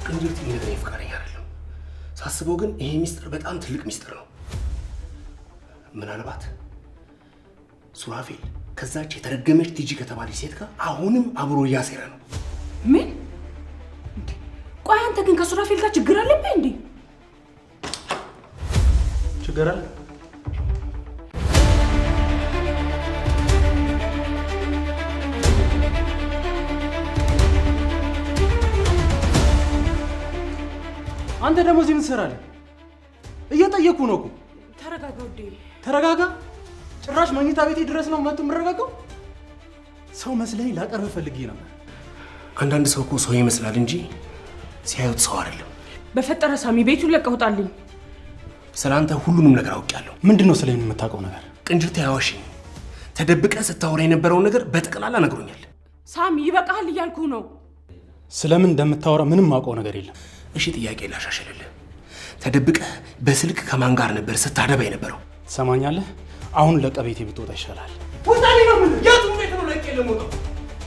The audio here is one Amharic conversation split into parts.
ቅንጅት ይነግረኝ ፍቃደኛ አይደለም። ሳስበው ግን ይሄ ሚስጥር በጣም ትልቅ ሚስጥር ነው። ምናልባት ሱራፌል ከዛች የተረገመች ቲጂ ከተባለች ሴት ጋር አሁንም አብሮ እያሴረ ነው። ምን? ቆይ አንተ ግን ከሱራፌል ጋር ችግር አለብህ እንዴ? ችግር አለ? አንተ ደግሞ እዚህ ምን ትሰራለህ? እየጠየኩ ነው እኮ። ተረጋጋ ውዴ። ተረጋጋ? ጭራሽ መኝታ ቤቴ ድረስ ነው መጥቶ የምረጋጋው? ሰው መስለኝ ላቀርብ ፈልጌ ነበር። አንዳንድ ሰው እኮ ሰው ይመስላል እንጂ ሲያዩት ሰው አይደለም። በፈጠረ ሳሚ ቤቱን ለቀውጣልኝ። ስላንተ ሁሉንም ነገር አውቄያለሁ። ምንድነው ስለኔ የምታውቀው ነገር? ቅንጅት ያዋሽኝ ተደብቀ ስታወራ የነበረውን ነገር በጠቅላላ ነግሮኛል። ሳሚ ይበቃል እያልኩ ነው። ስለምን እንደምታወራ ምንም አውቀው ነገር የለም። እሺ ጥያቄ ላሻሽልልህ። ተደብቀ በስልክ ከማን ጋር ነበር ስታደባ የነበረው? ትሰማኛለህ? አሁን ለቀቤቴ ብትወጣ ይሻላል። ወጣኔ ነው ምን? የቱን ቤት ነው ለቄ ለሞተው?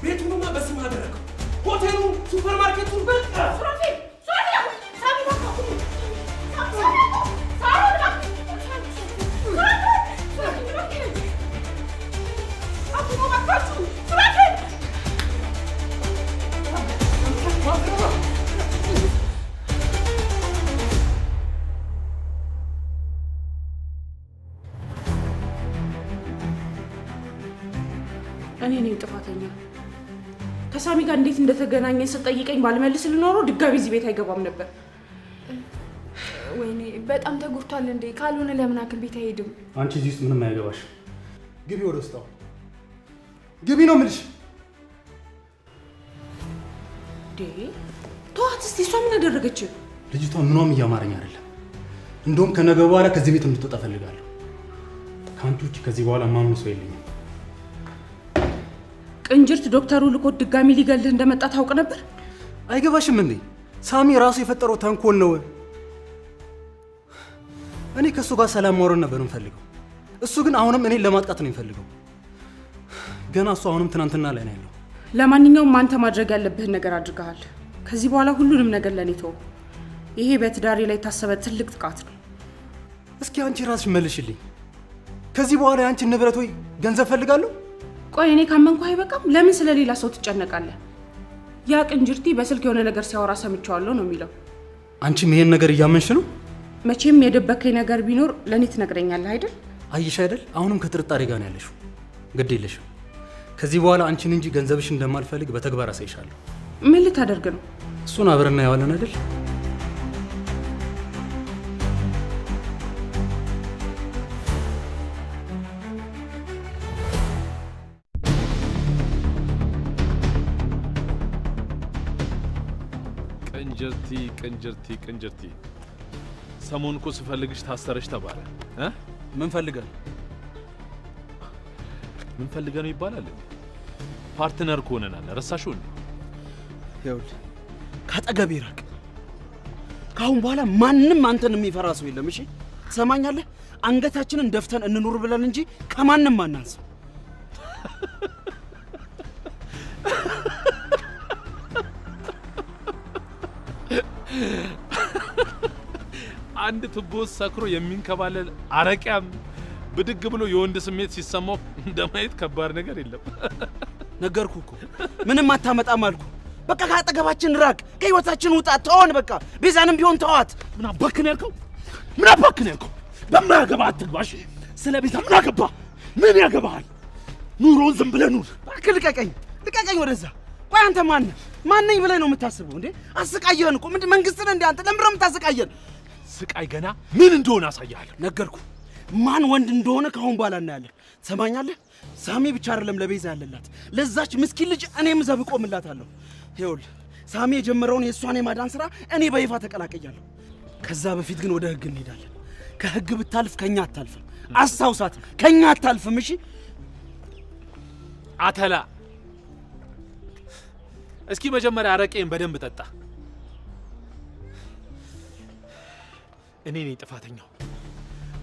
ቤቱንማ በስም አደረገው። ሆቴሉን፣ ሱፐርማርኬቱን በቃ ሱራፌል ሳሚ እኔ ነኝ ጥፋተኛ። ከሳሚ ጋር እንዴት እንደተገናኘን ስትጠይቀኝ ባልመልስ ልኖረው ድጋሚ እዚህ ቤት አይገባም ነበር። ወይኔ በጣም ተጎድቷል እንዴ? ካልሆነ ለምን ሐኪም ቤት አይሄድም? አንቺ እዚህ ውስጥ ምንም አያገባሽ። ግቢ ወደ ውስጥ። ግቢ ነው የምልሽ። ተዋት እስቲ። እሷ ምን አደረገች? ልጅቷ ምኗም እያማረኝ አይደለም። እንደውም ከነገ በኋላ ከዚህ ቤት እንድትወጣ ፈልጋለሁ። ከአንቺ ውጭ ከዚህ በኋላ ማንም ሰው የለኝም። ቅንጅት ዶክተሩ ልኮት ድጋሚ ሊገልህ እንደመጣ ታውቅ ነበር? አይገባሽም እንዴ? ሳሚ ራሱ የፈጠረው ተንኮል ነው። እኔ ከሱ ጋር ሰላም ማውረድ ነበር የምፈልገው። እሱ ግን አሁንም እኔን ለማጥቃት ነው የሚፈልገው። ገና እሱ አሁንም ትናንትና ላይ ነው ያለው። ለማንኛውም አንተ ማድረግ ያለብህን ነገር አድርገሃል። ከዚህ በኋላ ሁሉንም ነገር ለኔ ተው። ይሄ በትዳሬ ላይ የታሰበ ትልቅ ጥቃት ነው። እስኪ አንቺ ራስሽ መልሽልኝ። ከዚህ በኋላ ያንቺን ንብረት ወይ ገንዘብ ፈልጋለሁ? ቆይ እኔ ካመንኩ አይበቃም? ለምን ስለሌላ ሰው ትጨነቃለህ? ያ ቅንጅርቲ በስልክ የሆነ ነገር ሲያወራ ሰምቻለሁ ነው የሚለው። አንቺም ይሄን ነገር እያመንሽ ነው? መቼም የደበከኝ ነገር ቢኖር ለኔ ትነግረኛለህ አይደል? አይሽ አይደል? አሁንም ከጥርጣሬ ጋር ነው ያለሽው። ግድ የለሽም። ከዚህ በኋላ አንቺን እንጂ ገንዘብሽ እንደማልፈልግ በተግባር አሳይሻለሁ። ምን ልታደርግ ነው? እሱን አብረና ያዋለን አይደል? ቅንጅርቲ ሰሞኑን እኮ ስፈልግሽ ታሰረሽ ተባለ። ምን ፈልገህ ነው ይባላል? ፓርትነር ሆነናል። ረሳሽው እንዴ? ይኸውልህ ካጠገቤ ራቅ። ካሁን በኋላ ማንም አንተን የሚፈራ ሰው የለም። እሺ ትሰማኛለህ? አንገታችንን ደፍተን እንኑር ብለን እንጂ ከማንም አናንስ። አንድ ቱቦ ሰክሮ የሚንከባለል አረቂያም ብድግ ብሎ የወንድ ስሜት ሲሰማው እንደማየት ከባድ ነገር የለም። ነገርኩህ እኮ ምንም አታመጣም አልኩ። በቃ ካጠገባችን ራቅ፣ ከህይወታችን ውጣ፣ ተወን። በቃ ቤዛንም ቢሆን ተዋት። ምን አባክን ያልከው? በማያገባ አትግባሽ። ስለ ቤዛ ምን አገባ? ምን ያገባሃል? ኑሮን ዝም ብለህ ኑር። እባክህ ልቀቀኝ ወደዛ። ቆይ አንተ ማነኝ ብለህ ነው የምታስበው እንዴ? አስቃየን እኮ ምንድን መንግስት ነህ እንዴ አንተ? ለምን ነው የምታስቃየን? ስቃይ ገና ምን እንደሆነ አሳያለሁ። ነገርኩህ ማን ወንድ እንደሆነ ካሁን በኋላ እናያለን። ሰማኛለህ? ሳሚ ብቻ አይደለም ለቤዛ ያለላት፣ ለዛች ምስኪን ልጅ እኔም ዘብ ቆምላታለሁ። ይኸውልህ ሳሚ የጀመረውን የእሷን የማዳን ስራ እኔ በይፋ ተቀላቀያለሁ። ከዛ በፊት ግን ወደ ህግ እንሄዳለን። ከህግ ብታልፍ ከኛ አታልፍም። አስታውሳት፣ ከኛ አታልፍም። እሺ አተላ፣ እስኪ መጀመሪያ አረቄን በደንብ ጠጣ። እኔ ነኝ ጥፋተኛው።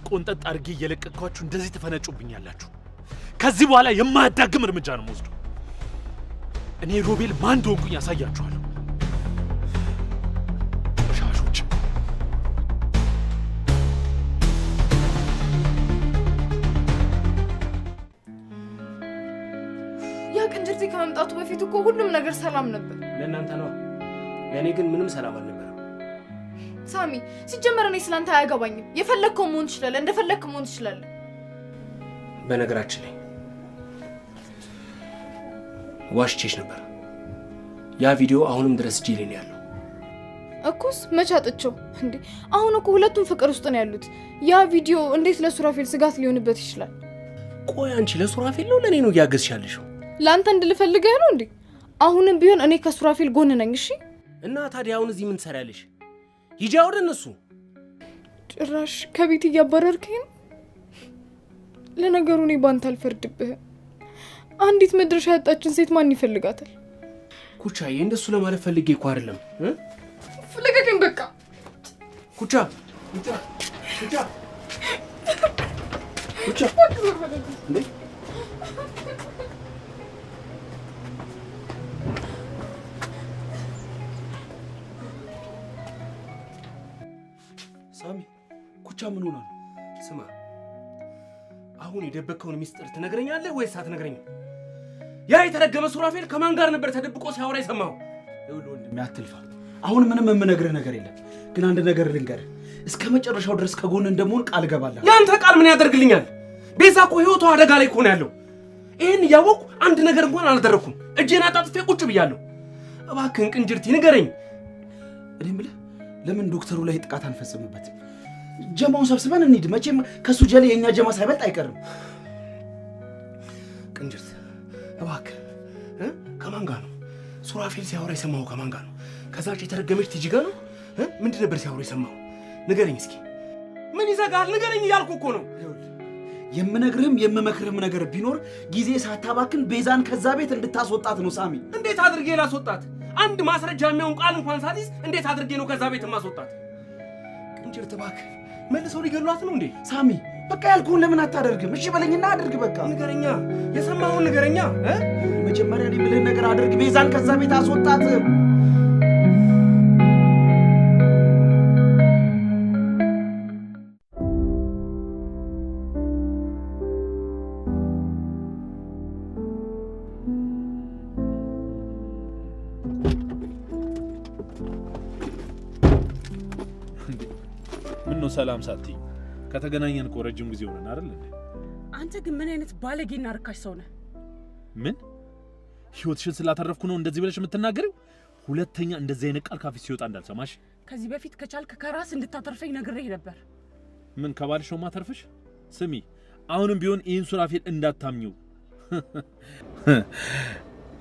ቆንጠጥ አድርጌ እየለቀቅኳችሁ እንደዚህ ትፈነጩብኛላችሁ። ከዚህ በኋላ የማያዳግም እርምጃ ነው የምወስደው። እኔ ሮቤል ማን እንደሆንኩኝ ያሳያችኋለሁ። እዚህ ከመምጣቱ በፊት እኮ ሁሉም ነገር ሰላም ነበር። ለእናንተ ነው፣ ለእኔ ግን ምንም ሰላም አልነበረም። ሳሚ ሲጀመር እኔ ስላንተ አያገባኝም። የፈለግከው መሆን ትችላለህ፣ እንደፈለግክ መሆን ትችላለህ። በነገራችን ላይ ዋሽቼሽ ነበር። ያ ቪዲዮ አሁንም ድረስ እጄ ላይ ነው ያለው። እኮስ መች አጥቼው እንዴ? አሁን እኮ ሁለቱም ፍቅር ውስጥ ነው ያሉት። ያ ቪዲዮ እንዴት ለሱራፌል ስጋት ሊሆንበት ይችላል? ቆይ አንቺ ለሱራፌል ነው ለኔ ነው ያገዝሻለሽው? ላንተ እንድልፈልግህ ነው እንዴ? አሁንም ቢሆን እኔ ከሱራፌል ጎን ነኝ። እሺ እና ታዲያ አሁን እዚህ ምን ትሰሪያለሽ? ሂጂ ወደ እነሱ። ጭራሽ ከቤት እያባረርከኝ ነው። ለነገሩ እኔ ባንተ አልፈርድብህም። አንዲት መድረሻ ያጣችን ሴት ማን ይፈልጋታል? ኩቻዬ እንደሱ ለማለት ፈልጌ እኮ አይደለም። ፍለገኝ በቃ ኩቻ ኩቻ ኩቻ ኩቻ እንዴ ሳሚ ኩቻ ምን ሆነ? ስማ አሁን የደበከውን ሚስጥር ትነግረኛለህ ወይስ አትነግረኝም? ያ የተረገመ ሱራፌል ከማን ጋር ነበር ተደብቆ ሲያወራ የሰማው? ይኸውልህ ወንድሜ አትልፋ። አሁን ምንም የምነግርህ ነገር የለም። ግን አንድ ነገር ልንገርህ፣ እስከ መጨረሻው ድረስ ከጎን እንደምሆን ቃል እገባለሁ። ያንተ ቃል ምን ያደርግልኛል? ቤዛ እኮ ህይወቷ አደጋ ላይ እኮ ነው ያለው። ይሄን እያወቅሁ አንድ ነገር እንኳን አላደረኩም። እጄን አጣጥፌ ቁጭ ብያለሁ። እባክህን ቅንጅርቲ ንገረኝ። እኔ የምልህ ለምን ዶክተሩ ላይ ጥቃት አንፈጽምበትም? ጀማውን ሰብስበን እንሂድ። መቼም ከሱ ጀሌ የኛ ጀማ ሳይበልጥ አይቀርም። ቅንጅርት እባክህ ከማን ጋር ነው ሱራፌል ሲያወራ የሰማው? ከማን ጋር ነው? ከዛች የተረገመች ቲጂ ጋር ነው? ምንድን ነበር ሲያወራ የሰማው? ንገረኝ እስኪ። ምን ይዘጋል? ንገረኝ እያልኩ እኮ ነው። የምነግርህም የምመክርህም ነገር ቢኖር ጊዜ ሳታባክን ቤዛን ከዛ ቤት እንድታስወጣት ነው ሳሚ። እንዴት አድርጌ ላስወጣት? አንድ ማስረጃ የሚሆን ቃል እንኳን ሳልይዝ እንዴት አድርጌ ነው ከዛ ቤት ማስወጣት? ቅንጅርት እባክህ መልሰው ሊገሏት ነው እንዴ? ሳሚ በቃ ያልኩህን ለምን አታደርግም? እሺ በለኝና አድርግ። በቃ ንገረኛ፣ የሰማውን ንገረኛ። መጀመሪያ እኔ የምልህን ነገር አድርግ። ቤዛን ከዛ ቤት አስወጣት። ምነው ሰላም ሳትይ? ከተገናኘን እኮ ረጅም ጊዜ ሆነን አይደል እንዴ? አንተ ግን ምን አይነት ባለጌና ርካሽ ሰው ነህ? ምን ህይወትሽን ስላተረፍኩ ነው እንደዚህ ብለሽ የምትናገሪው? ሁለተኛ እንደዚህ አይነት ቃል ካፍሽ ሲወጣ እንዳልሰማሽ። ከዚህ በፊት ከቻልክ ከራስ እንድታተርፈኝ ነግሬህ ነበር። ምን ከባልሽ ነው ማተርፍሽ? ስሚ አሁንም ቢሆን ይህን ሱራፌል እንዳታምኚው።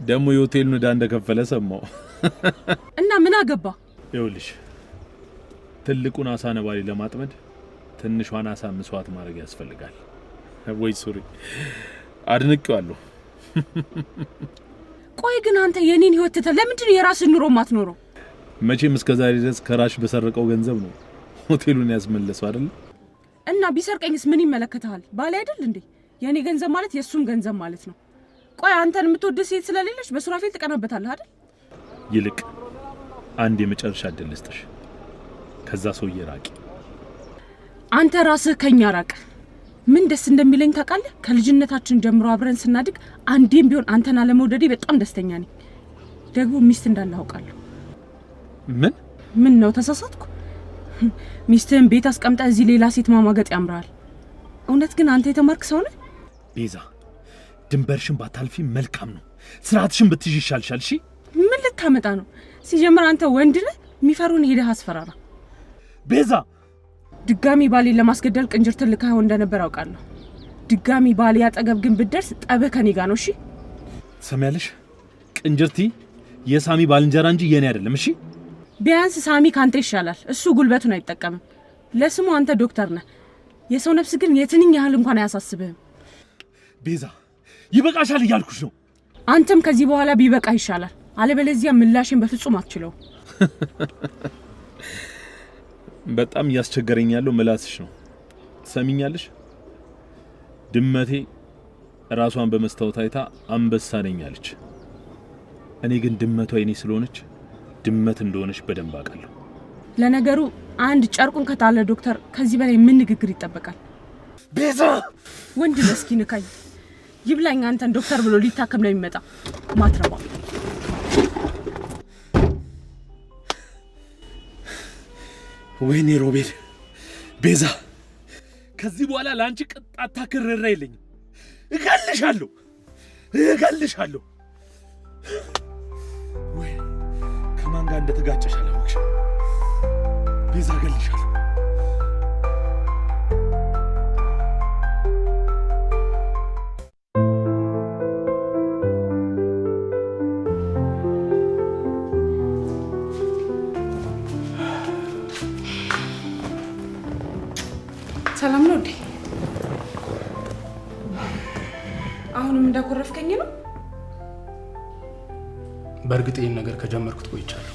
ደግሞ የሆቴሉን ዕዳ እንደከፈለ ሰማው። እና ምን አገባ? ይኸውልሽ ትልቁን አሳ ነባሪ ለማጥመድ ትንሿን አሳ መስዋዕት ማድረግ ያስፈልጋል። ወይ ሱሪ አድንቄዋለሁ። ቆይ ግን አንተ የኔን ህይወት ተተ ለምንድን ነው የራስን ኑሮ ማትኖረው? መቼም እስከዛሬ ድረስ ከራሽ በሰረቀው ገንዘብ ነው ሆቴሉን ያስመለሰው አይደል? እና ቢሰርቀኝስ ምን ይመለከታል? ባለ አይደል እንዴ? የኔ ገንዘብ ማለት የሱም ገንዘብ ማለት ነው። ቆይ አንተን የምትወድ ሴት ስለሌለሽ በሱራፌል ተቀናበታለህ አይደል? ይልቅ አንድ የመጨረሻ እድል ልስጥሽ። ከዛ ሰውዬ ራቂ። አንተ ራስህ ከኛ ራቅ። ምን ደስ እንደሚለኝ ታውቃለህ? ከልጅነታችን ጀምሮ አብረን ስናድግ አንዴም ቢሆን አንተን አለመውደዴ በጣም ደስተኛ ነኝ። ደግሞ ሚስት እንዳለህ አውቃለሁ። ምን ነው ተሳሳትኩ? ሚስትህን ቤት አስቀምጣ እዚህ ሌላ ሴት ማማገጥ ያምራል። እውነት ግን አንተ የተማርክ ሰው ነህ? ቤዛ ድንበርሽን ባታልፊ መልካም ነው። ስርዓትሽን ብትይዥ ይሻልሻል። እሺ ምን ልታመጣ ነው? ሲጀምር አንተ ወንድ ነህ። የሚፈሩን ሄደህ አስፈራራ። ቤዛ ድጋሚ ባሌ ለማስገደል ቅንጅርትን ልካው እንደነበር አውቃለሁ። ድጋሚ ባሌ ያጠገብ ግን ብትደርስ ጠብህ ከኔ ጋር ነው። እሺ ሰማያለሽ? ቅንጅርቲ የሳሚ ባልንጀራ እንጂ የኔ አይደለም። እሺ ቢያንስ ሳሚ ካንተ ይሻላል። እሱ ጉልበቱን አይጠቀምም። ለስሙ አንተ ዶክተር ነህ። የሰው ነፍስ ግን የትንኝ ያህል እንኳን አያሳስብህም። ቤዛ ይበቃሻል እያልኩሽ ነው። አንተም ከዚህ በኋላ ቢበቃ ይሻላል። አለበለዚያ ምላሽን በፍጹም አትችለው። በጣም ያስቸገረኝ ያለው ምላስሽ ነው። ሰሚኛለሽ? ድመቴ ራሷን በመስታወት አይታ አንበሳ ነኝ አለች። እኔ ግን ድመቷ የኔ ስለሆነች ድመት እንደሆነች በደንብ አውቃለሁ። ለነገሩ አንድ ጨርቁን ከታለ ዶክተር ከዚህ በላይ ምን ንግግር ይጠበቃል? ቤዛ ወንድ መስኪን ካይ ይብላኝ አንተን ዶክተር ብሎ ሊታከም ነው የሚመጣ ማትረባ ወይኔ ሮቤል ቤዛ ከዚህ በኋላ ላንቺ ቅጣት ታከረረ ይለኝ እገልሻለሁ ወይ ከማን ጋር እንደተጋጨሽ አላወቅሽ ቤዛ እገልሻለሁ ሰላም ነው እንዴ? አሁንም እንዳኮረፍከኝ ነው? በእርግጥ ይሄን ነገር ከጀመርኩት ቆይቻለሁ።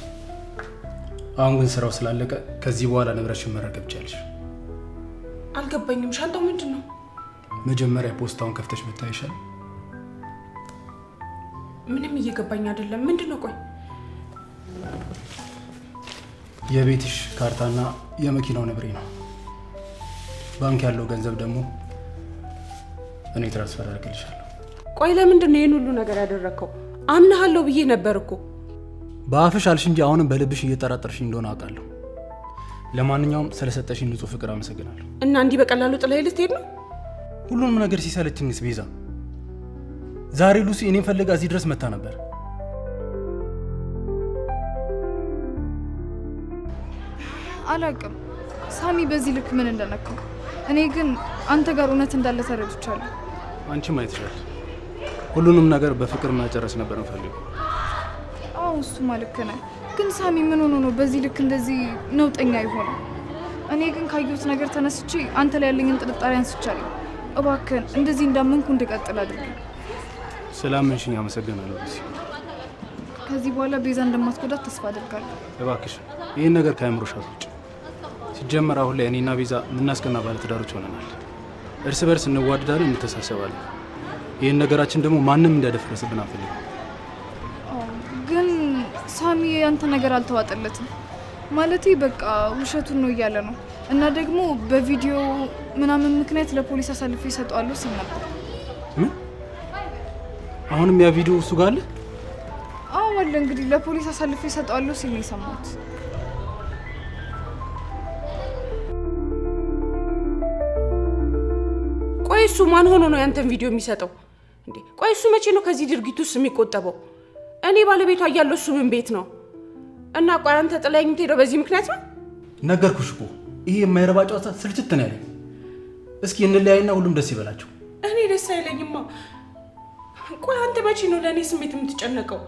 አሁን ግን ስራው ስላለቀ ከዚህ በኋላ ንብረትሽን መረከብ ይቻላልሽ። አልገባኝም። ሻንጣው ምንድነው? መጀመሪያ ፖስታውን ከፍተሽ ብታይሻል። ምንም እየገባኝ አይደለም። ምንድነው? ቆይ የቤትሽ ካርታና የመኪናው ንብረት ነው። ባንክ ያለው ገንዘብ ደግሞ እኔ ትራንስፈር አድርግልሻለሁ። ቆይ ለምንድን ነው ይሄን ሁሉ ነገር ያደረከው? አምናለሁ ብዬ ነበር እኮ። በአፍሽ አልሽ እንጂ አሁንም በልብሽ እየተጠራጠርሽኝ እንደሆነ አውቃለሁ። ለማንኛውም ስለሰጠሽኝ ንጹህ ፍቅር አመሰግናለሁ። እና እንዲህ በቀላሉ ጥለህ ልትሄድ ነው? ሁሉንም ነገር ሲሰለችኝስ ቤዛ፣ ዛሬ ሉሲ እኔን ፈልጋ እዚህ ድረስ መታ ነበር። አላውቅም ሳሚ በዚህ ልክ ምን እንደነካው። እኔ ግን አንተ ጋር እውነት እንዳለ ተረድቻለሁ። አንቺም አይተሻል። ሁሉንም ነገር በፍቅር መጨረስ ነበር እንፈልገው። አዎ እሱ ማለት ነው። ግን ሳሚ ምን ሆኖ ነው በዚህ ልክ እንደዚህ ነውጠኛ ይሆናል? እኔ ግን ካየሁት ነገር ተነስቼ አንተ ላይ ያለኝን ጥርጣሬ አንስቻለሁ። እባክህን እንደዚህ እንዳመንኩ እንድቀጥል አድርገኝ። ስላመንሽኝ አመሰግናለሁ። ከዚህ በኋላ ቤዛ እንደማትጎዳት ተስፋ አደርጋለሁ። እባክሽ ይህን ነገር ከአእምሮሽ አስወጪ። ሲጀመር አሁን ላይ እኔና ቤዛ ምናስቀና ባለትዳሮች ሆነናል። እርስ በርስ እንዋደዳለን፣ እንተሳሰባለን። ይህን ነገራችን ደግሞ ማንም እንዲያደፍረስብን አንፈልግም። ግን ሳሚ ያንተ ነገር አልተዋጠለትም። ማለቴ በቃ ውሸቱን ነው እያለ ነው። እና ደግሞ በቪዲዮ ምናምን ምክንያት ለፖሊስ አሳልፌ እሰጠዋለሁ ሲል ነበር። ምን? አሁንም ያ ቪዲዮ እሱ ጋር አለ? አዎ አለ። እንግዲህ ለፖሊስ አሳልፌ እሰጠዋለሁ ሲል ነው የሰማሁት። ቆይ እሱ ማን ሆኖ ነው ያንተን ቪዲዮ የሚሰጠው እንዴ? ቆይ እሱ መቼ ነው ከዚህ ድርጊት ውስጥ የሚቆጠበው? እኔ ባለቤቷ እያለሁ እሱ ምን ቤት ነው? እና ቆይ አንተ ጥለኸኝ የምትሄደው በዚህ ምክንያት ነው? ነገርኩሽ እኮ ይሄ የማይረባ ጨዋታ ስልችት ነው ያለኝ። እስኪ እንለያይና ሁሉም ደስ ይበላቸው። እኔ ደስ አይለኝማ። ቆይ አንተ መቼ ነው ለእኔ ስሜት የምትጨነቀው?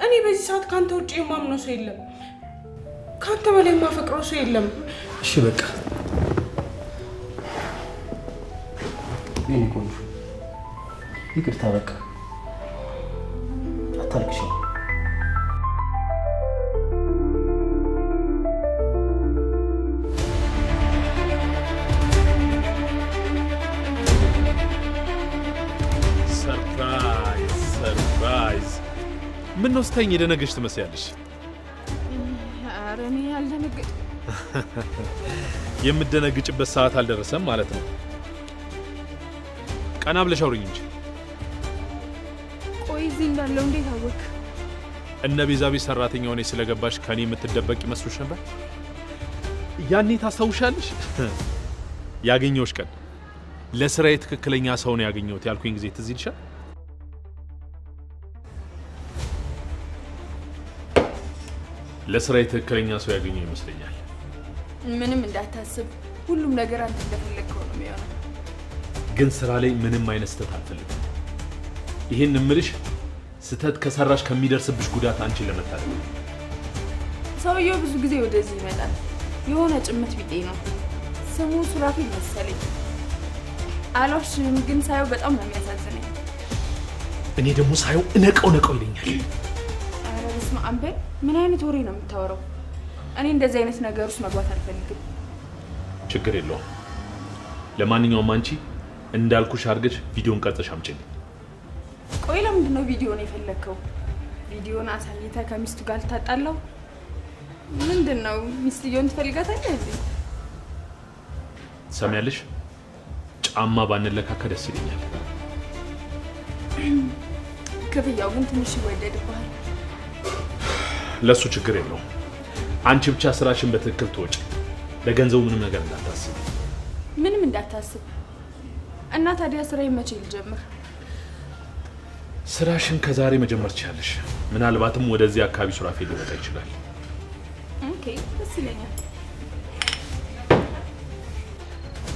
እኔ በዚህ ሰዓት ካንተ ውጪ የማምነው ሰው የለም። ካንተ በላይ የማፈቅረው ሰው የለም። እሺ በቃ ይሄ ቆንጆ ይቅርታ፣ በቃ አታልቅሽ። ሰርፕራይዝ! ምን ነው ስተኝ የደነገሽ ትመስያለሽ? ኧረ እኔ አልደነገጥኩም። የምትደነግጭበት ሰዓት አልደረሰም ማለት ነው። ቀና ብለሽ አውሪኝ እንጂ። ቆይ እዚህ እንዳለው እንዴት አወቅ? እነ ቤዛ ቤት ሰራተኛ ሆነሽ ስለገባሽ ከኔ የምትደበቂ መስሎሽ ነበር? ያኔ ታስታውሻለሽ? ያገኘሁሽ ቀን ለስራዬ ትክክለኛ ሰው ነው ያገኘሁት ያልኩኝ ጊዜ ትዝ ይልሻል? ለስራዬ ትክክለኛ ሰው ያገኘው ይመስለኛል። ምንም እንዳታስብ፣ ሁሉም ነገር አንተ እንደፈለግከው ነው የሚሆነው። ግን ስራ ላይ ምንም አይነት ስህተት አልፈልግም። ይሄን እምልሽ ስህተት ከሰራሽ ከሚደርስብሽ ጉዳት አንቺን ለመታደግ። ሰውየው ብዙ ጊዜ ወደዚህ ይመጣል። የሆነ ጭምት ቢጤ ነው። ስሙ ሱራፊል መሰለኝ። አላሽም፣ ግን ሳየው በጣም ነው የሚያሳዝነኝ። እኔ ደግሞ ሳየው ነቀው ይለኛል። ኧረ በስመ አብ በል። ምን አይነት ወሬ ነው የምታወራው? እኔ እንደዚህ አይነት ነገር ውስጥ መግባት አልፈልግም። ችግር የለውም። ለማንኛውም አንቺ እንዳልኩሽ አድርገሽ ቪዲዮን ቀርጸሽ አምጪልኝ። ቆይ ለምንድን ነው ቪዲዮን የፈለግከው? ቪዲዮን አሳይተህ ከሚስቱ ጋር ልታጣላው? ምንድን ነው ሚስትየውን ትፈልጋታለህ እንዴ? ሰሚያለሽ? ጫማ ባንለካከ ደስ ይለኛል። ክፍያው ግን ትንሽ ይወደድብሃል። ለሱ ችግር የለውም። አንቺ ብቻ ስራሽን በትክክል ተወጪ። ለገንዘቡ ምንም ነገር እንዳታስብ። ምንም እንዳታስብ። እና ታዲያ ስራዬን መቼ ልጀምር? ስራሽን ከዛሬ መጀመር ትችያለሽ። ምናልባትም ወደዚህ አካባቢ ሱራፌል ሊመጣ ይችላል። ኦኬ፣ ደስ ይለኛል።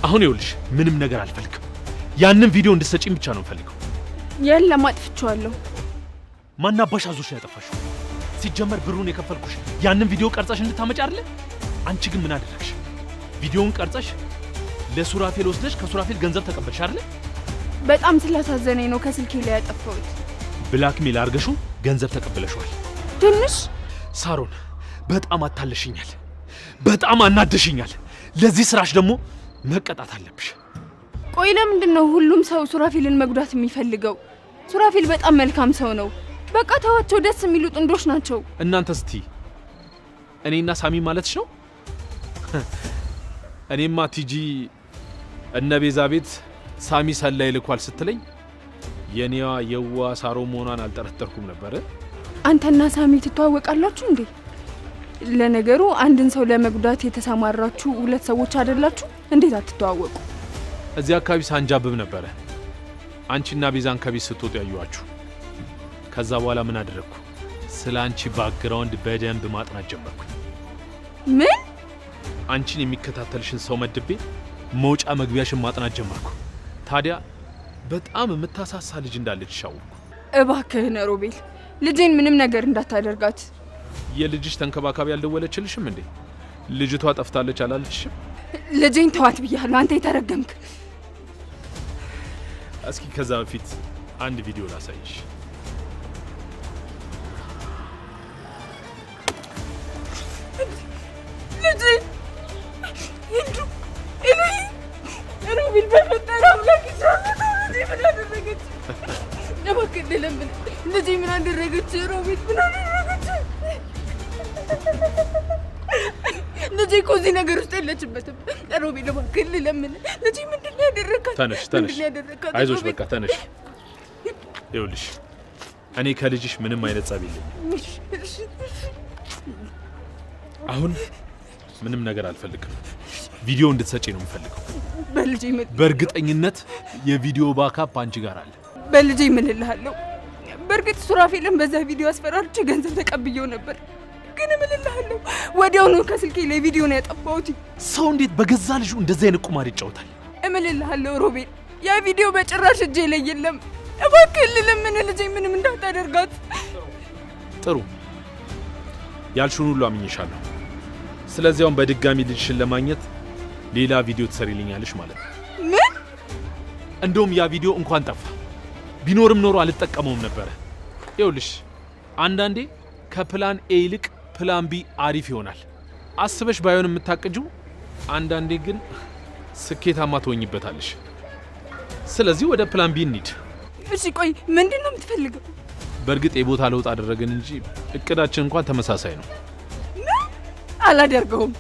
አሁን ይኸውልሽ ምንም ነገር አልፈልግም። ያንን ቪዲዮ እንድትሰጪኝ ብቻ ነው ፈልገው። የለም አጥፍቼዋለሁ። ማናባሽ አዞሽ ያጠፋሽው? ሲጀመር ብሩን የከፈልኩሽ ያንን ቪዲዮ ቀርጸሽ እንድታመጪ አይደለ? አንቺ ግን ምን አደረግሽ? ቪዲዮውን ቀርጸሽ ለሱራፌል ወስደሽ ከሱራፌል ገንዘብ ተቀበልሽ አይደለ? በጣም ስላሳዘነኝ ነው ከስልኬ ላይ ያጠፋሁት። ብላክሜል አድርገሽው ገንዘብ ተቀበለሽዋል። ትንሽ ሳሮን በጣም አታለሽኛል። በጣም አናደሽኛል። ለዚህ ስራሽ ደግሞ መቀጣት አለብሽ። ቆይ ለምንድን ነው ሁሉም ሰው ሱራፌልን መጉዳት የሚፈልገው? ሱራፌል በጣም መልካም ሰው ነው። በቃ ተዋቸው፣ ደስ የሚሉ ጥንዶች ናቸው። እናንተ እስቲ እኔና ሳሚ ማለትሽ ነው? እኔማ ቲጂ እነ ቤዛ ቤት ሳሚ ሰላይ ልኳል ስትለኝ የኔዋ የዋ ሳሮን መሆኗን አልጠረጠርኩም ነበር። አንተና ሳሚ ትተዋወቃላችሁ እንዴ? ለነገሩ አንድን ሰው ለመጉዳት የተሰማራችሁ ሁለት ሰዎች አይደላችሁ? እንዴት አትተዋወቁ? እዚህ አካባቢ ሳንጃብብ ነበር። አንቺና ቤዛን ከቤት ስትወጡ ያዩዋችሁ። ከዛ በኋላ ምን አደረግኩ? ስለ አንቺ ባክግራውንድ በደንብ ማጥናት ጀመርኩ። ምን? አንቺን የሚከታተልሽን ሰው መድቤ መውጫ መግቢያሽን ማጥናት ጀመርኩ። ታዲያ በጣም የምታሳሳ ልጅ እንዳለች ሻወቅኩ። እባክህን ሮቤል፣ ልጄን ምንም ነገር እንዳታደርጋት። የልጅሽ ተንከባካቢ ያልደወለችልሽም እንዴ? ልጅቷ ጠፍታለች አላለችሽም? ልጄን ተዋት ብያለሁ። አንተ የተረገምክ። እስኪ ከዛ በፊት አንድ ቪዲዮ ላሳይሽ። ልጄ እንዱ እሉይ ሮቤል በፈጠረ አምላክ ልጄ ምን አደረገች? እባክህ ለምን ልጄ ምን አደረገች? ሮቤል ምን አደረገች? ልጄ እኮ እዚህ ነገር ውስጥ የለችበትም። ሮቤል እባክህ ለምን ልጄ ምንድን ነው ያደረካት? ተነሽ ተነሽ፣ አይዞሽ በቃ ተነሽ። ይኸውልሽ እኔ ከልጅሽ ምንም አይነት ጸብ የለኝም። አሁን ምንም ነገር አልፈልግም። ቪዲዮ እንድትሰጪ ነው የምፈልገው። በልጄ በእርግጠኝነት የቪዲዮ ባካፕ አንቺ ጋር አለ። በልጄ እምልልሃለሁ። በእርግጥ ሱራፌልን በዛ ቪዲዮ አስፈራርቼ ገንዘብ ተቀብዬው ነበር። ግን እምልልሃለሁ ወዲያው ነው ከስልኬ ላይ ቪዲዮ ነው ያጠፋሁት። ሰው እንዴት በገዛ ልጁ እንደዚህ አይነት ቁማር ይጫወታል? እምልልሃለሁ ሮቤል፣ ያ ቪዲዮ በጭራሽ እጄ ላይ የለም። እባክህ ልለምን ልጄ ምንም እንዳታደርጋት። ጥሩ ያልሽውን ሁሉ አምኜሻለሁ። ስለዚያውም በድጋሚ ልጅሽን ለማግኘት ሌላ ቪዲዮ ትሰሪልኛለሽ ማለት ነው። ምን? እንደውም ያ ቪዲዮ እንኳን ጠፋ። ቢኖርም ኖሮ አልጠቀመውም ነበር። ይኸውልሽ አንዳንዴ ከፕላን ኤ ይልቅ ፕላን ቢ አሪፍ ይሆናል። አስበሽ ባይሆን የምታቅጂው፣ አንዳንዴ ግን ስኬታማ ትሆኝበታለሽ። ስለዚህ ወደ ፕላን ቢ እንሂድ። እሺ ቆይ ምንድን ነው የምትፈልገው? በእርግጥ የቦታ ለውጥ አደረግን እንጂ እቅዳችን እንኳን ተመሳሳይ ነው። አላደርገውም።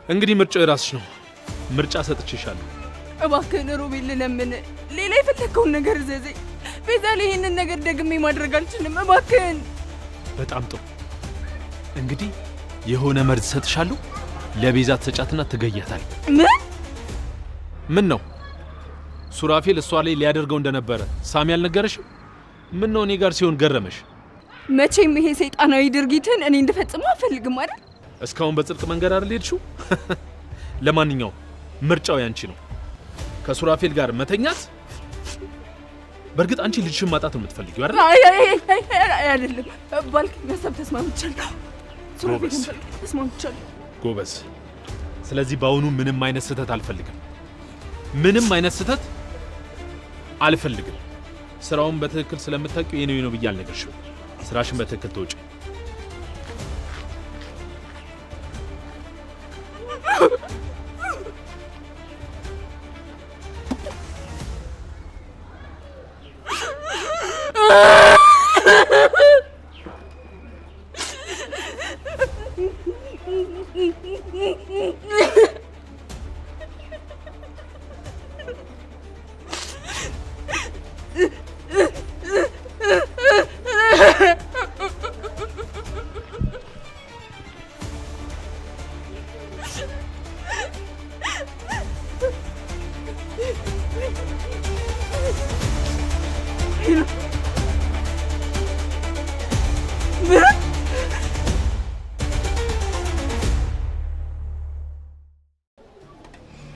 እንግዲህ ምርጫው የራስሽ ነው። ምርጫ ሰጥቼሻለሁ። እባክህን ሮቤል ለምን ሌላ የፈለከውን ነገር እዘዘኝ። ቤዛ ላይ ይሄንን ነገር ደግሜ ማድረግ አልችልም። እባክህን። በጣም ጥሩ። እንግዲህ የሆነ መርዝ ሰጥሻለሁ። ለቤዛ ተጫትና ትገያታል። ምን ነው ሱራፌል እሷ ላይ ሊያደርገው እንደነበረ ሳሚ አልነገረሽም? ምን ነው እኔ ጋር ሲሆን ገረመሽ? መቼም ይሄ ሰይጣናዊ ድርጊትን እኔ እንድፈጽመው አልፈልግም አይደል? እስካሁን በጽድቅ መንገድ አይደል ሄድሽው? ለማንኛውም ምርጫው ያንቺ ነው። ከሱራፌል ጋር መተኛት። በእርግጥ አንቺ ልጅሽን ማጣት ነው የምትፈልጊው አይደል? አይ አይደለም። ባልከኝ ሀሳብ ተስማምቻለሁ። ሱራፌልን ተስማምቻለሁ። ጎበዝ። ስለዚህ በአሁኑ ምንም አይነት ስህተት አልፈልግም። ምንም አይነት ስህተት አልፈልግም። ስራውን በትክክል ስለምታውቂው የኔ ነው ብዬ አልነገርሽም። ስራሽን በትክክል ተወጪ።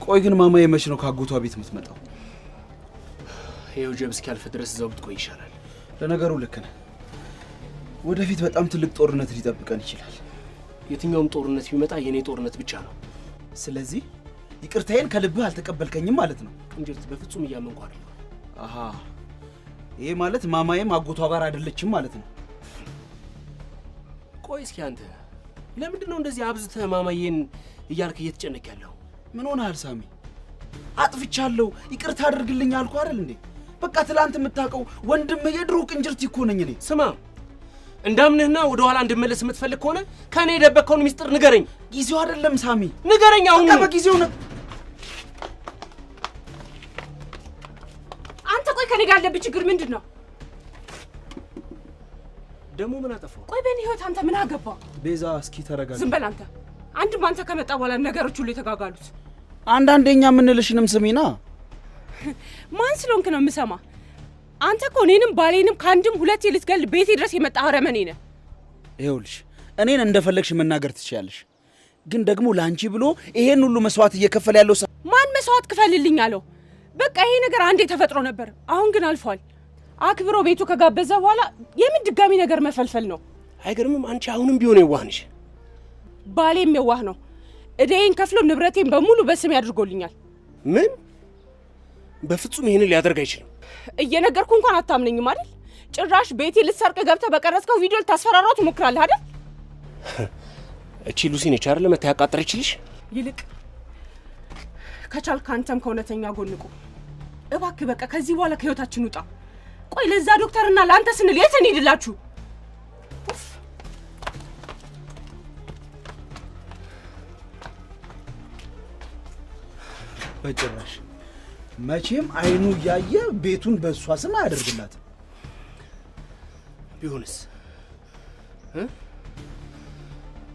ቆይ ግን ማማዬ መች ነው ካጎቷ ቤት የምትመጣው? ይኸው ጀብ እስኪያልፍ ድረስ እዛው ብትቆይ ይሻላል። ለነገሩ ልክ ነህ። ወደፊት በጣም ትልቅ ጦርነት ሊጠብቀን ይችላል። የትኛውም ጦርነት ቢመጣ የኔ ጦርነት ብቻ ነው። ስለዚህ ይቅርታዬን ከልብህ አልተቀበልከኝም ማለት ነው? እንጀት በፍጹም እያመንኩ አይደለም። አሃ ይሄ ማለት ማማዬም አጎቷ ጋር አይደለችም ማለት ነው። ቆይ እስኪ አንተ ለምንድን ነው እንደዚህ አብዝተህ ማማዬን እያልክ እየተጨነቅ ያለው? ምን ሆነሃል ሳሚ? አጥፍቻለሁ ይቅርታ አድርግልኝ አልኩ አይደል እንዴ? በቃ ትላንት የምታውቀው ወንድምህ የድሮ ቅንጅርት እኮ ነኝ እኔ። ስማ እንዳምንህና ወደ ኋላ እንድመለስ የምትፈልግ ከሆነ ከኔ የደበቀውን ሚስጥር ንገረኝ። ጊዜው አይደለም ሳሚ፣ ንገረኝ አሁን። በቃ በጊዜው ነው። አንተ ቆይ ከኔ ጋር ያለብህ ችግር ምንድን ነው? ደግሞ ምን አጠፋው? ቆይ በእኔ ህይወት አንተ ምን አገባ? ቤዛ እስኪ ተረጋጋ። ዝም በል አንተ። አንድም አንተ ከመጣ በኋላ ነገሮች ሁሉ የተጋጋሉት። አንዳንዴኛ የምንልሽንም ስሚና። ማን ስለሆንክ ነው የምሰማ? አንተ እኮ እኔንም ባሌንም ከአንድም ሁለቴ ልትገል ቤቴ ድረስ የመጣ አረመኔ ነህ። ይኸውልሽ እኔን እንደፈለግሽ መናገር ትችያለሽ፣ ግን ደግሞ ላንቺ ብሎ ይሄን ሁሉ መስዋዕት እየከፈለ ያለው ማን መስዋዕት ክፈልልኝ አለው? በቃ ይሄ ነገር አንዴ ተፈጥሮ ነበር፣ አሁን ግን አልፏል። አክብሮ ቤቱ ከጋበዘ በኋላ የምን ድጋሚ ነገር መፈልፈል ነው? አይገርምም? አንቺ አሁንም ቢሆን የዋህ ነሽ። ባሌም የዋህ ነው። እዴን ከፍሎ ንብረቴን በሙሉ በስሜ አድርጎልኛል። ምን? በፍጹም ይሄንን ሊያደርግ አይችልም። እየነገርኩ እንኳን አታምነኝም አይደል? ጭራሽ ቤቴ ልትሰርቅ ገብተህ በቀረጽከው ቪዲዮ ልታስፈራራው ትሞክራለህ አይደል? እቺ ሉሲ ነች አይደል መታ ያቃጠረችልሽ? ይልቅ ከቻልክ አንተም ከእውነተኛ ጎን ቁም እባክህ። በቃ ከዚህ በኋላ ከህይወታችን ውጣ። ቆይ ለዛ ዶክተርና ለአንተ ስንል የት እንሂድላችሁ? በጭራሽ መቼም አይኑ እያየ ቤቱን በእሷ ስም አያደርግላትም። ቢሆንስ?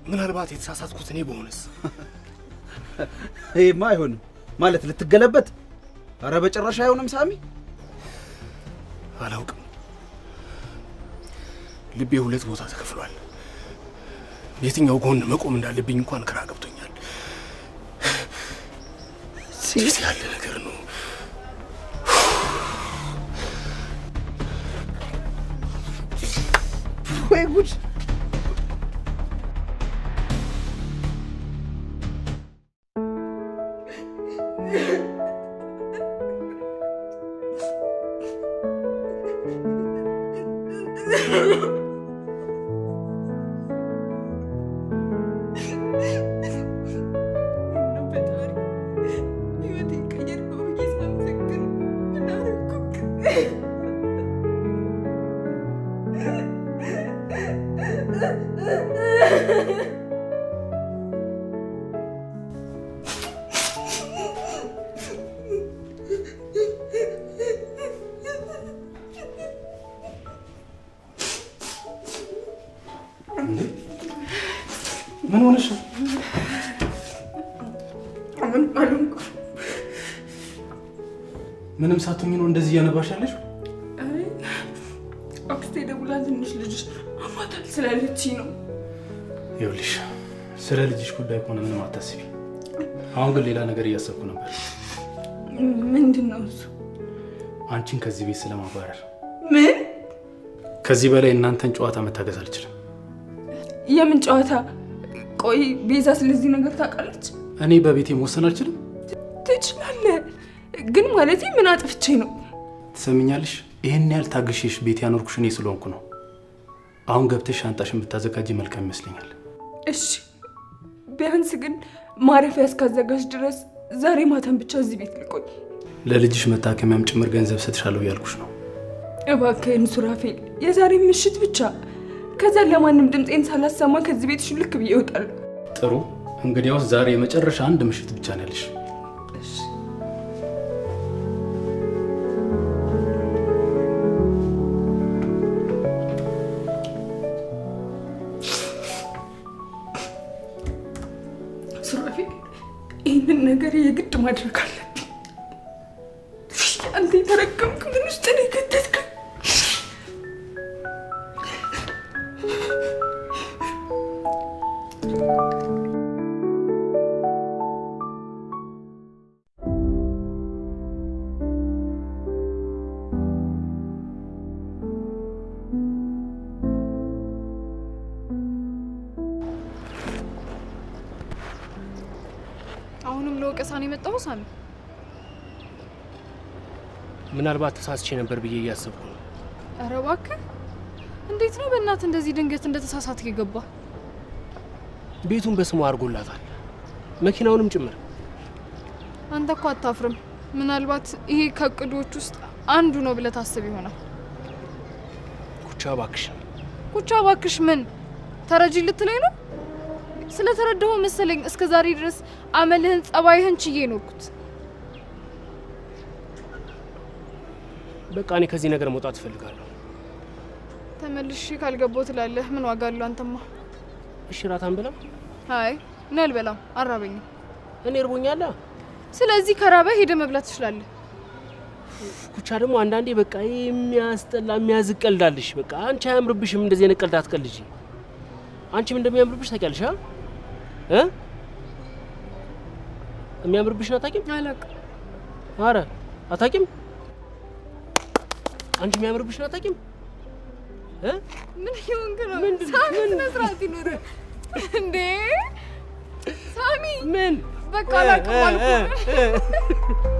ምናልባት የተሳሳትኩት እኔ በሆንስ? ይሄማ አይሆንም ማለት ልትገለበጥ? ኧረ በጭራሽ አይሆንም ሳሚ። አላውቅም፣ ልቤ ሁለት ቦታ ተከፍሏል። የትኛው ጎን መቆም እንዳለብኝ እንኳን ግራ ገብቶኛል። ሲስ ያለ ነገር ነው። ወይ ጉድ! ምን ሆነሽ ነው? ምንም ሳትሆኚ ነው እንደዚህ እያነባሽ ያለሽው? አይ አክስቴ ደውላ ትንሽ ልጅ አማታል ስላለችኝ ነው። ይኸውልሽ ስለ ልጅሽ ጉዳይ ከሆነ ምንም አታስቢ። አሁን ግን ሌላ ነገር እያሰብኩ ነበር። ምንድን ነው እሱ? አንቺን ከዚህ ቤት ስለማባረር። ምን? ከዚህ በላይ እናንተን ጨዋታ መታገስ አልችልም። የምን ጨዋታ? ቆይ ቤዛ ስለዚህ ነገር ታውቃለች? እኔ በቤቴ መወሰን አልችልም? ትችላለህ፣ ግን ማለቴ ምን አጥፍቼ ነው? ትሰሚኛለሽ? ይሄን ያህል ታግሼሽ ቤት ያኖርኩሽ እኔ ስለሆንኩ ነው። አሁን ገብተሽ ሻንጣሽን ብታዘጋጂ መልካም ይመስለኛል። እሺ፣ ቢያንስ ግን ማረፊያ እስካዘጋጅ ድረስ ዛሬ ማታን ብቻ እዚህ ቤት ልቆይ። ለልጅሽ መታከሚያም ጭምር ገንዘብ ሰጥሻለሁ ያልኩሽ ነው። እባክህን ሱራፌል፣ የዛሬ ምሽት ብቻ። ከዛ ለማንም ድምጼን ሳላሰማ ከዚህ ቤት ሽልክ ብዬ እወጣለሁ። ጥሩ፣ እንግዲያውስ ዛሬ የመጨረሻ አንድ ምሽት ብቻ ነው ያለሽ። ሱራፌል፣ ይህንን ነገር የግድ ማድረግ አለብኝ። አንተ የተረገምክ ምን ውስጥ ነው የከተትከኝ? አሁንም ለወቀሳ ነው የመጣው ሳሚ? ምናልባት ተሳስቼ ነበር ብዬ እያሰብኩ ነው። ኧረ እባክህ እንዴት ነው በእናት እንደዚህ ድንገት እንደተሳሳትክ የገባ? ቤቱን በስሙ አድርጎላታል፣ መኪናውንም ጭምር። አንተ እኮ አታፍርም? ምናልባት ይሄ ከቅዶች ውስጥ አንዱ ነው ብለህ ታስብ ይሆናል። ኩቻ እባክሽ። ኩቻ እባክሽ ምን ተረጂ ልትለኝ ነው? ስለተረዳሁ መሰለኝ እስከ ዛሬ ድረስ አመልህን ጸባይህን ችዬ ኖርኩት። በቃ እኔ ከዚህ ነገር መውጣት እፈልጋለሁ። ተመልሼ ካልገባው ትላለህ። ምን ዋጋ አለው አንተማ? እሺ ራት አንበላም? አይ እኔ አልበላም፣ አራበኝም። እኔ እርቦኛል። ስለዚህ ከራበህ ሄደህ መብላት ትችላለህ። ኩቻ ደግሞ አንዳንዴ በቃ የሚያስጠላ የሚያዝቀልዳልሽ። በቃ አንቺ አያምርብሽም እንደዚህ አይነት ቀልድ አትቀልጂ። አንቺም እንደሚያምርብሽ ታውቂያለሽ እ የሚያምርብሽ አታውቂም? አላውቅም። ኧረ አታውቂም? አንቺ የሚያምርብሽ አታውቂም? ምን ይሆንክ ነው? ሳሚ መስራት ይኖር እንዴ? ሳሚ ምን በቃ አላውቅም አልኩህ።